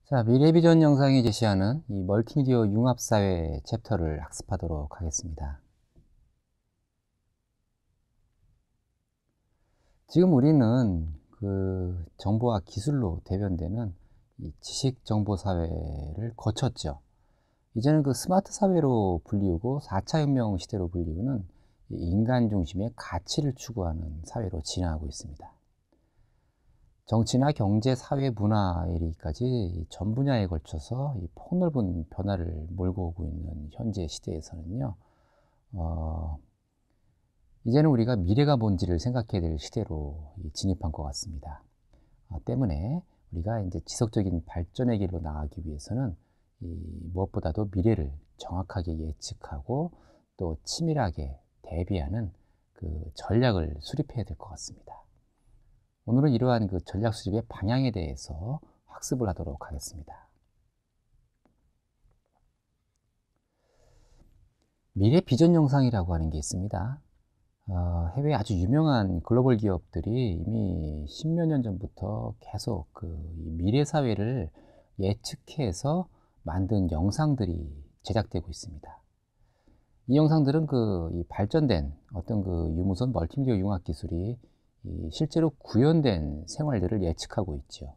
자, 미래비전 영상이 제시하는 이 멀티미디어 융합사회 챕터를 학습하도록 하겠습니다. 지금 우리는 그 정보와 기술로 대변되는 이 지식정보사회를 거쳤죠. 이제는 그 스마트 사회로 불리우고 4차 혁명 시대로 불리우는 인간 중심의 가치를 추구하는 사회로 진화하고 있습니다. 정치나 경제, 사회, 문화에 이르기까지 전 분야에 걸쳐서 이 폭넓은 변화를 몰고 오고 있는 현재 시대에서는요, 이제는 우리가 미래가 뭔지를 생각해야 될 시대로 진입한 것 같습니다. 때문에 우리가 이제 지속적인 발전의 길로 나가기 위해서는 무엇보다도 미래를 정확하게 예측하고 또 치밀하게 대비하는 그 전략을 수립해야 될 것 같습니다. 오늘은 이러한 그 전략 수립의 방향에 대해서 학습을 하도록 하겠습니다. 미래 비전 영상이라고 하는 게 있습니다. 해외 아주 유명한 글로벌 기업들이 이미 10몇 년 전부터 계속 그 미래 사회를 예측해서 만든 영상들이 제작되고 있습니다. 이 영상들은 이 발전된 어떤 그 유무선 멀티미디어 융합 기술이 실제로 구현된 생활들을 예측하고 있죠.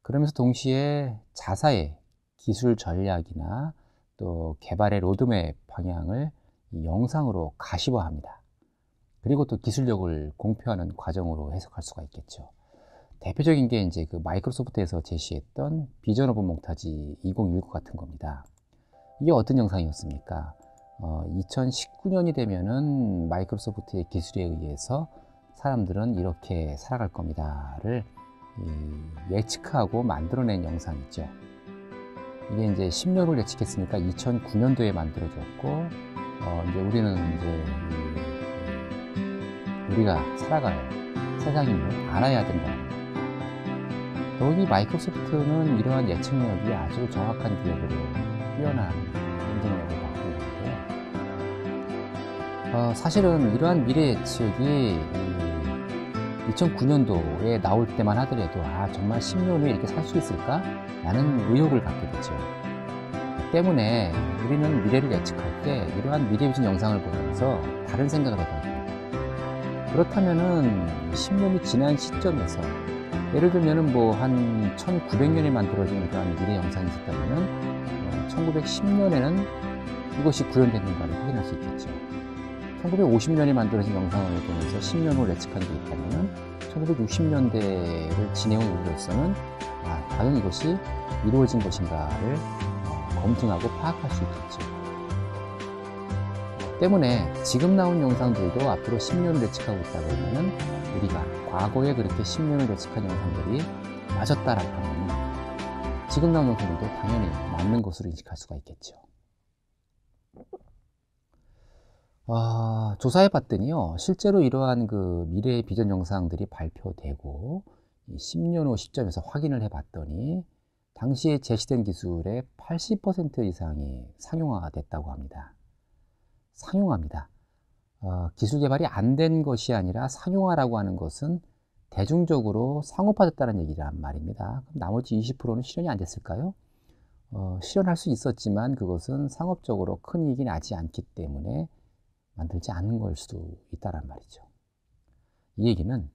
그러면서 동시에 자사의 기술 전략이나 또 개발의 로드맵 방향을 이 영상으로 가시화합니다. 그리고 또 기술력을 공표하는 과정으로 해석할 수가 있겠죠. 대표적인 게 이제 그 마이크로소프트에서 제시했던 비전 오브 몽타지 2019 같은 겁니다. 이게 어떤 영상이었습니까? 2019년이 되면은 마이크로소프트의 기술에 의해서 사람들은 이렇게 살아갈 겁니다를 예측하고 만들어낸 영상이죠. 이게 이제 10년을 예측했으니까 2009년도에 만들어졌고, 이제 우리는 이제 우리가 살아갈 세상임을 알아야 된다는 거예요. 더욱이 마이크로소프트는 이러한 예측력이 아주 정확한 기업으로 뛰어난 경쟁력을 갖고 있는데요. 사실은 이러한 미래 예측이 2009년도에 나올 때만 하더라도 정말 10년 후에 이렇게 살 수 있을까? 라는 의혹을 갖게 되죠. 때문에 우리는 미래를 예측할 때 이러한 미래 비전 영상을 보면서 다른 생각을 해봐야 됩니다. 그렇다면은 10년이 지난 시점에서 예를 들면은 뭐 한 1900년에 만들어진 이러한 미래 영상이 있었다면은 1910년에는 이것이 구현됐는가를 확인할 수 있겠죠. 1950년에 만들어진 영상을 보면서 10년 후 예측한 게 있다면 1960년대를 진행한 우리로서는 과연 이것이 이루어진 것인가를 검증하고 파악할 수 있겠죠. 때문에 지금 나온 영상들도 앞으로 10년을 예측하고 있다고 하면 우리가 과거에 그렇게 10년을 예측한 영상들이 맞았다라고 하면 지금 나온 영상들도 당연히 맞는 것으로 인식할 수가 있겠죠. 조사해 봤더니요, 실제로 이러한 그 미래의 비전 영상들이 발표되고 10년 후 시점에서 확인을 해 봤더니 당시에 제시된 기술의 80% 이상이 상용화됐다고 합니다. 상용화입니다. 기술 개발이 안 된 것이 아니라 상용화라고 하는 것은 대중적으로 상업화됐다는 얘기란 말입니다. 그럼 나머지 20%는 실현이 안 됐을까요? 실현할 수 있었지만 그것은 상업적으로 큰 이익이 나지 않기 때문에 만들지 않는 걸 수도 있다란 말이죠. 이 얘기는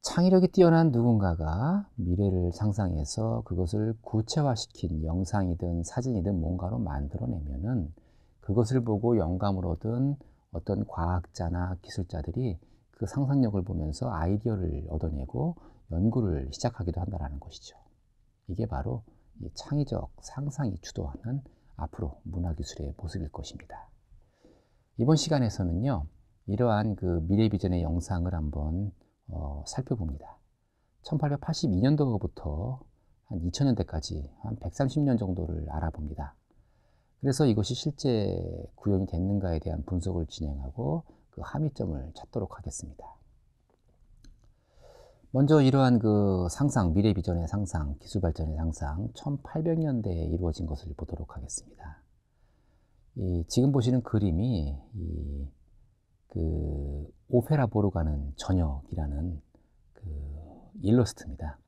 창의력이 뛰어난 누군가가 미래를 상상해서 그것을 구체화시킨 영상이든 사진이든 뭔가로 만들어내면은 그것을 보고 영감을 얻은 어떤 과학자나 기술자들이 그 상상력을 보면서 아이디어를 얻어내고 연구를 시작하기도 한다는 것이죠. 이게 바로 이 창의적 상상이 주도하는 앞으로 문화기술의 모습일 것입니다. 이번 시간에서는요, 이러한 그 미래 비전의 영상을 한번 살펴봅니다. 1882년도부터 한 2000년대까지 한 130년 정도를 알아봅니다. 그래서 이것이 실제 구현이 됐는가에 대한 분석을 진행하고 그 함의점을 찾도록 하겠습니다. 먼저 이러한 그 상상, 미래 비전의 상상, 기술 발전의 상상, 1800년대에 이루어진 것을 보도록 하겠습니다. 지금 보시는 그림이 오페라 보러 가는 저녁이라는 그 일러스트입니다.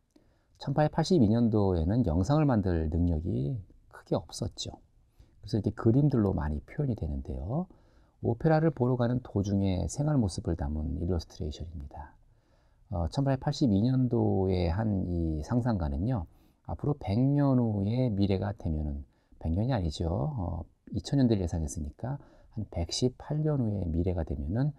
1882년도에는 영상을 만들 능력이 크게 없었죠. 그래서 이렇게 그림들로 많이 표현이 되는데요. 오페라를 보러 가는 도중에 생활 모습을 담은 일러스트레이션입니다. 1882년도에 한 이 상상가는요, 앞으로 100년 후의 미래가 되면은, 100년이 아니죠. 2000년대를 예상했으니까 한 118년 후의 미래가 되면은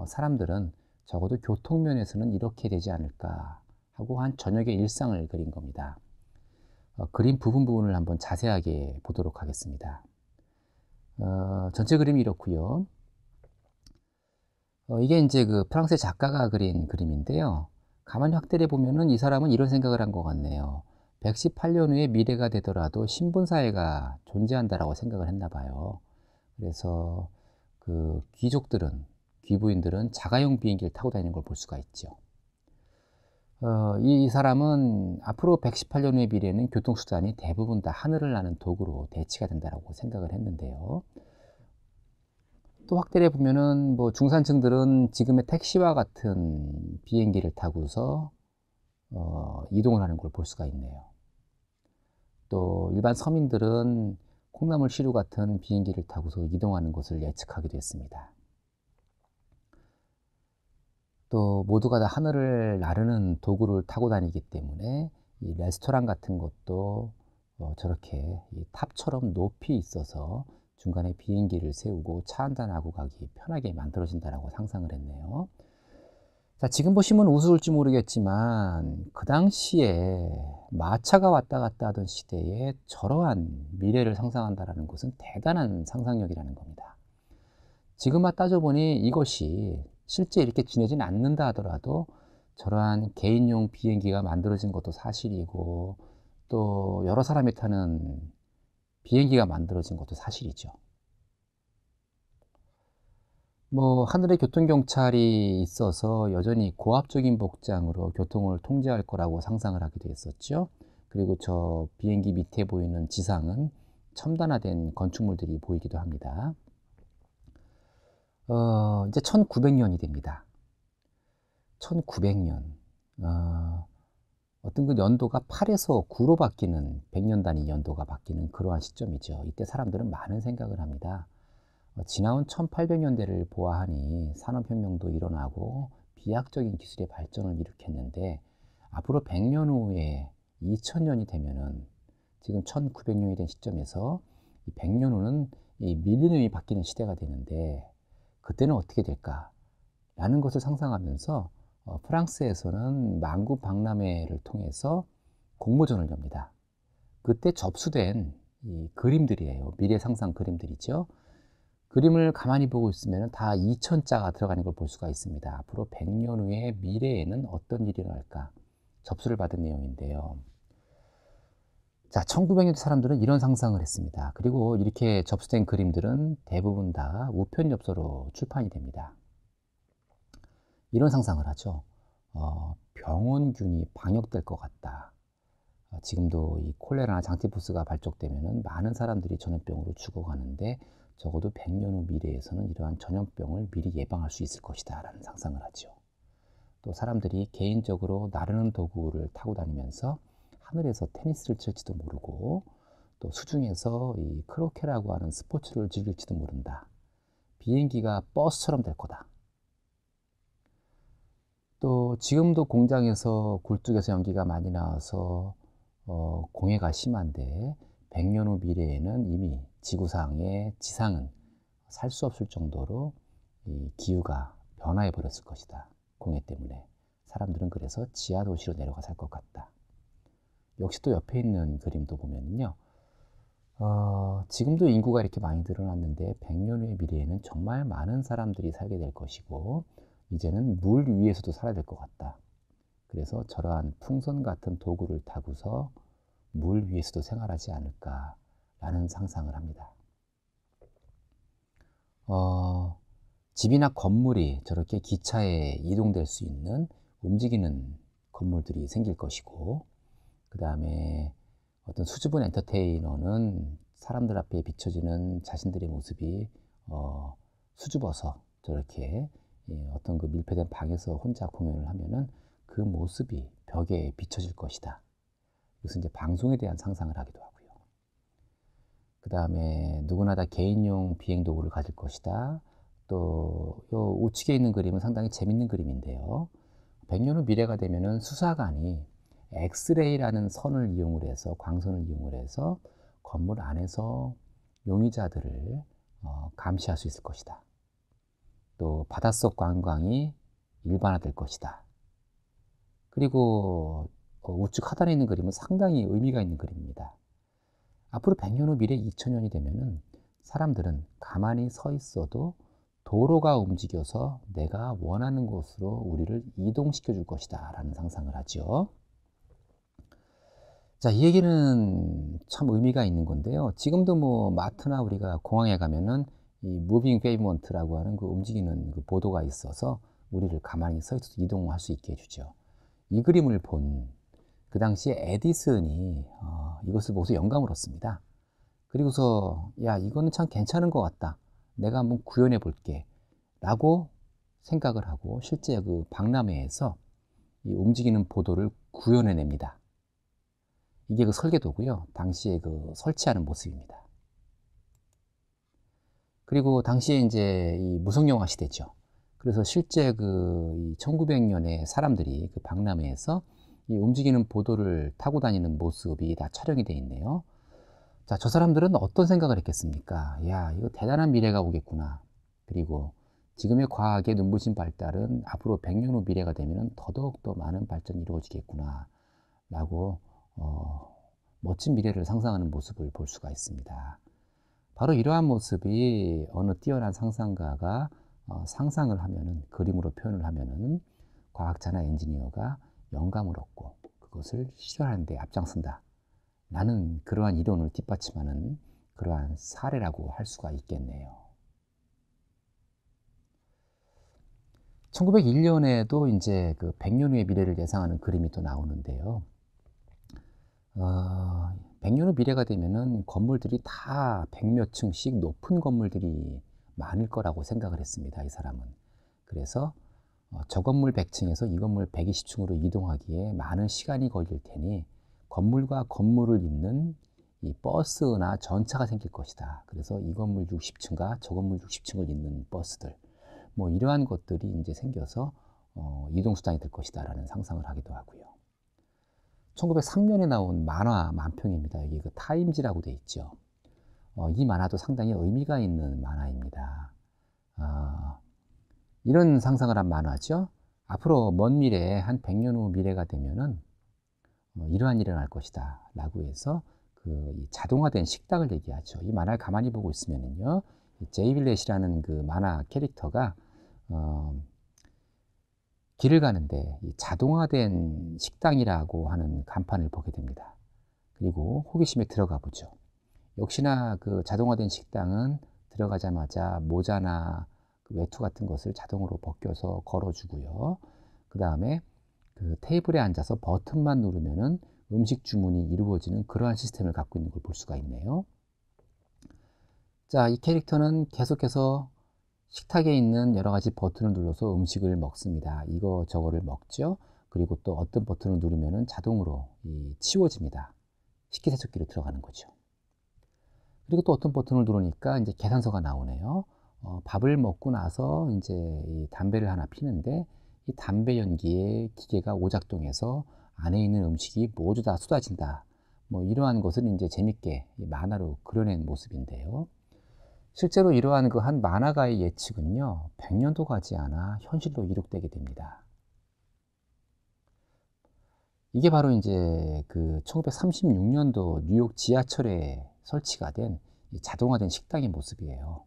사람들은 적어도 교통면에서는 이렇게 되지 않을까 하고 한 저녁의 일상을 그린 겁니다. 그림 부분을 한번 자세하게 보도록 하겠습니다. 전체 그림이 이렇고요. 이게 이제 그 프랑스의 작가가 그린 그림인데요. 가만히 확대해 보면은 이 사람은 이런 생각을 한 것 같네요. 118년 후에 미래가 되더라도 신분사회가 존재한다라고 생각을 했나 봐요. 그래서 그 귀족들은, 귀부인들은 자가용 비행기를 타고 다니는 걸 볼 수가 있죠. 이 사람은 앞으로 118년 후의 미래는 교통수단이 대부분 다 하늘을 나는 도구로 대체가 된다라고 생각을 했는데요. 또 확대해 보면은 뭐 중산층들은 지금의 택시와 같은 비행기를 타고서 이동을 하는 걸 볼 수가 있네요. 또 일반 서민들은 콩나물 시루 같은 비행기를 타고서 이동하는 것을 예측하기도 했습니다. 또 모두가 다 하늘을 나르는 도구를 타고 다니기 때문에 이 레스토랑 같은 것도 저렇게 이 탑처럼 높이 있어서 중간에 비행기를 세우고 차 한잔하고 가기 편하게 만들어진다라고 상상을 했네요. 자, 지금 보시면 우스울지 모르겠지만 그 당시에 마차가 왔다 갔다 하던 시대에 저러한 미래를 상상한다라는 것은 대단한 상상력이라는 겁니다. 지금만 따져보니 이것이 실제 이렇게 지내진 않는다 하더라도 저러한 개인용 비행기가 만들어진 것도 사실이고, 또 여러 사람이 타는 비행기가 만들어진 것도 사실이죠. 뭐 하늘에 교통경찰이 있어서 여전히 고압적인 복장으로 교통을 통제할 거라고 상상을 하기도 했었죠. 그리고 저 비행기 밑에 보이는 지상은 첨단화된 건축물들이 보이기도 합니다. 이제 1900년이 됩니다. 1900년. 어떤 그 연도가 8에서 9로 바뀌는, 100년 단위 연도가 바뀌는 그러한 시점이죠. 이때 사람들은 많은 생각을 합니다. 지나온 1800년대를 보아하니 산업혁명도 일어나고 비약적인 기술의 발전을 일으켰는데, 앞으로 100년 후에 2000년이 되면은, 지금 1900년이 된 시점에서 이 100년 후는 이 밀레니엄이 바뀌는 시대가 되는데, 그때는 어떻게 될까? 라는 것을 상상하면서 프랑스에서는 만구 박람회를 통해서 공모전을 엽니다. 그때 접수된 이 그림들이에요. 미래 상상 그림들이죠. 그림을 가만히 보고 있으면 다 2000자가 들어가는 걸 볼 수가 있습니다. 앞으로 100년 후의 미래에는 어떤 일이 일어날까? 접수를 받은 내용인데요. 자, 1900년대 사람들은 이런 상상을 했습니다. 그리고 이렇게 접수된 그림들은 대부분 다 우편 엽서로 출판이 됩니다. 이런 상상을 하죠. 병원균이 방역될 것 같다. 지금도 이 콜레라나 장티푸스가 발족되면 많은 사람들이 전염병으로 죽어가는데, 적어도 100년 후 미래에서는 이러한 전염병을 미리 예방할 수 있을 것이다 라는 상상을 하죠. 또 사람들이 개인적으로 나르는 도구를 타고 다니면서 하늘에서 테니스를 칠지도 모르고, 또 수중에서 이 크로케라고 하는 스포츠를 즐길지도 모른다. 비행기가 버스처럼 될 거다. 또 지금도 공장에서 굴뚝에서 연기가 많이 나와서 공해가 심한데, 100년 후 미래에는 이미 지구상의 지상은 살 수 없을 정도로 이 기후가 변화해 버렸을 것이다. 공해 때문에. 사람들은 그래서 지하 도시로 내려가 살 것 같다. 역시 또 옆에 있는 그림도 보면요. 지금도 인구가 이렇게 많이 늘어났는데 100년 후의 미래에는 정말 많은 사람들이 살게 될 것이고, 이제는 물 위에서도 살아야 될 것 같다. 그래서 저러한 풍선 같은 도구를 타고서 물 위에서도 생활하지 않을까라는 상상을 합니다. 집이나 건물이 저렇게 기차에 이동될 수 있는 움직이는 건물들이 생길 것이고, 그 다음에 어떤 수줍은 엔터테이너는 사람들 앞에 비춰지는 자신들의 모습이 수줍어서 저렇게 어떤 그 밀폐된 방에서 혼자 공연을 하면은 그 모습이 벽에 비춰질 것이다. 이것은 이제 방송에 대한 상상을 하기도 하고요. 그 다음에 누구나 다 개인용 비행도구를 가질 것이다. 또 요 우측에 있는 그림은 상당히 재밌는 그림인데요. 100년 후 미래가 되면은 수사관이 엑스레이라는 선을 이용을 해서 광선을 이용을 해서 건물 안에서 용의자들을 감시할 수 있을 것이다. 또 바닷속 관광이 일반화될 것이다. 그리고 우측 하단에 있는 그림은 상당히 의미가 있는 그림입니다. 앞으로 100년 후 미래 2000년이 되면은 사람들은 가만히 서 있어도 도로가 움직여서 내가 원하는 곳으로 우리를 이동시켜 줄 것이다 라는 상상을 하죠. 자, 이 얘기는 참 의미가 있는 건데요. 지금도 뭐 마트나 우리가 공항에 가면은 이 무빙 페이먼트라고 하는 그 움직이는 그 보도가 있어서 우리를 가만히 서 있어서 이동할 수 있게 해주죠. 이 그림을 본 그 당시에 에디슨이 이것을 보고서 영감을 얻습니다. 그리고서 야, 이거는 참 괜찮은 것 같다. 내가 한번 구현해 볼게 라고 생각을 하고 실제 그 박람회에서 이 움직이는 보도를 구현해냅니다. 이게 그 설계도고요. 당시에 그 설치하는 모습입니다. 그리고 당시에 이제 이 무성영화 시대죠. 그래서 실제 그 1900년에 사람들이 그 박람회에서 이 움직이는 보도를 타고 다니는 모습이 다 촬영이 돼 있네요. 자, 저 사람들은 어떤 생각을 했겠습니까? 야, 이거 대단한 미래가 오겠구나. 그리고 지금의 과학의 눈부신 발달은 앞으로 100년 후 미래가 되면 더더욱 더 많은 발전이 이루어지겠구나 라고 멋진 미래를 상상하는 모습을 볼 수가 있습니다. 바로 이러한 모습이 어느 뛰어난 상상가가 상상을 하면은, 그림으로 표현을 하면은 과학자나 엔지니어가 영감을 얻고 그것을 실현하는 데 앞장선다 라는 그러한 이론을 뒷받침하는 그러한 사례라고 할 수가 있겠네요. 1901년에도 이제 그 100년 후의 미래를 예상하는 그림이 또 나오는데요. 100년 후 미래가 되면은 건물들이 다 100몇 층씩 높은 건물들이 많을 거라고 생각을 했습니다, 이 사람은. 그래서 저 건물 100층에서 이 건물 120층으로 이동하기에 많은 시간이 걸릴 테니 건물과 건물을 잇는 이 버스나 전차가 생길 것이다. 그래서 이 건물 60층과 저 건물 60층을 잇는 버스들, 뭐 이러한 것들이 이제 생겨서 이동수단이 될 것이다 라는 상상을 하기도 하고요. 1903년에 나온 만화 만평입니다. 여기 그 타임지라고 돼 있죠. 이 만화도 상당히 의미가 있는 만화입니다. 이런 상상을 한 만화죠. 앞으로 먼 미래에 한 100년 후 미래가 되면은 이러한 일이 일어날 것이다 라고 해서 그 자동화된 식당을 얘기하죠. 이 만화를 가만히 보고 있으면은요, 제이 빌렛이라는 그 만화 캐릭터가 길을 가는데 이 자동화된 식당이라고 하는 간판을 보게 됩니다. 그리고 호기심에 들어가 보죠. 역시나 그 자동화된 식당은 들어가자마자 모자나 그 외투 같은 것을 자동으로 벗겨서 걸어주고요. 그 다음에 그 테이블에 앉아서 버튼만 누르면은 음식 주문이 이루어지는 그러한 시스템을 갖고 있는 걸 볼 수가 있네요. 자, 이 캐릭터는 계속해서 식탁에 있는 여러 가지 버튼을 눌러서 음식을 먹습니다. 이거 저거를 먹죠. 그리고 또 어떤 버튼을 누르면은 자동으로 치워집니다. 식기세척기로 들어가는 거죠. 그리고 또 어떤 버튼을 누르니까 이제 계산서가 나오네요. 밥을 먹고 나서 이제 이 담배를 하나 피는데 이 담배 연기에 기계가 오작동해서 안에 있는 음식이 모두 다 쏟아진다. 뭐 이러한 것을 이제 재밌게 만화로 그려낸 모습인데요. 실제로 이러한 그 한 만화가의 예측은요, 100년도 가지 않아 현실로 이룩되게 됩니다. 이게 바로 이제 그 1936년도 뉴욕 지하철에 설치가 된 자동화된 식당의 모습이에요.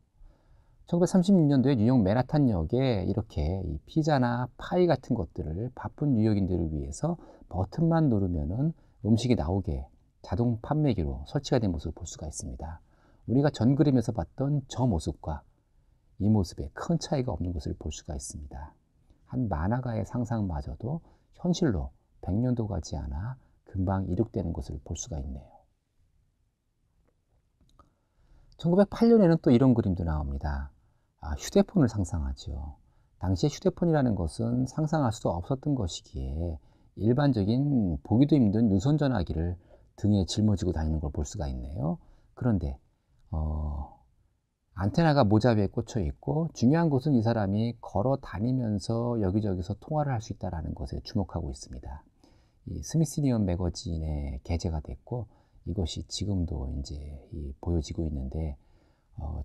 1936년도에 뉴욕 맨하탄역에 이렇게 이 피자나 파이 같은 것들을 바쁜 뉴욕인들을 위해서 버튼만 누르면은 음식이 나오게 자동 판매기로 설치가 된 모습을 볼 수가 있습니다. 우리가 전 그림에서 봤던 저 모습과 이 모습에 큰 차이가 없는 것을 볼 수가 있습니다. 한 만화가의 상상마저도 현실로 100년도 가지 않아 금방 이룩되는 것을 볼 수가 있네요. 1908년에는 또 이런 그림도 나옵니다. 휴대폰을 상상하죠. 당시에 휴대폰이라는 것은 상상할 수도 없었던 것이기에 일반적인 보기도 힘든 유선 전화기를 등에 짊어지고 다니는 걸 볼 수가 있네요. 그런데 안테나가 모자 위에 꽂혀 있고, 중요한 것은 이 사람이 걸어 다니면서 여기저기서 통화를 할 수 있다는 것에 주목하고 있습니다. 이 스미소니언 매거진에 게재가 됐고, 이것이 지금도 이제 보여지고 있는데,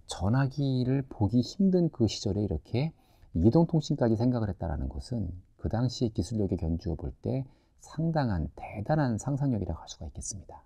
전화기를 보기 힘든 그 시절에 이렇게 이동통신까지 생각을 했다는 것은 그 당시의 기술력에 견주어 볼 때 상당한 대단한 상상력이라고 할 수가 있겠습니다.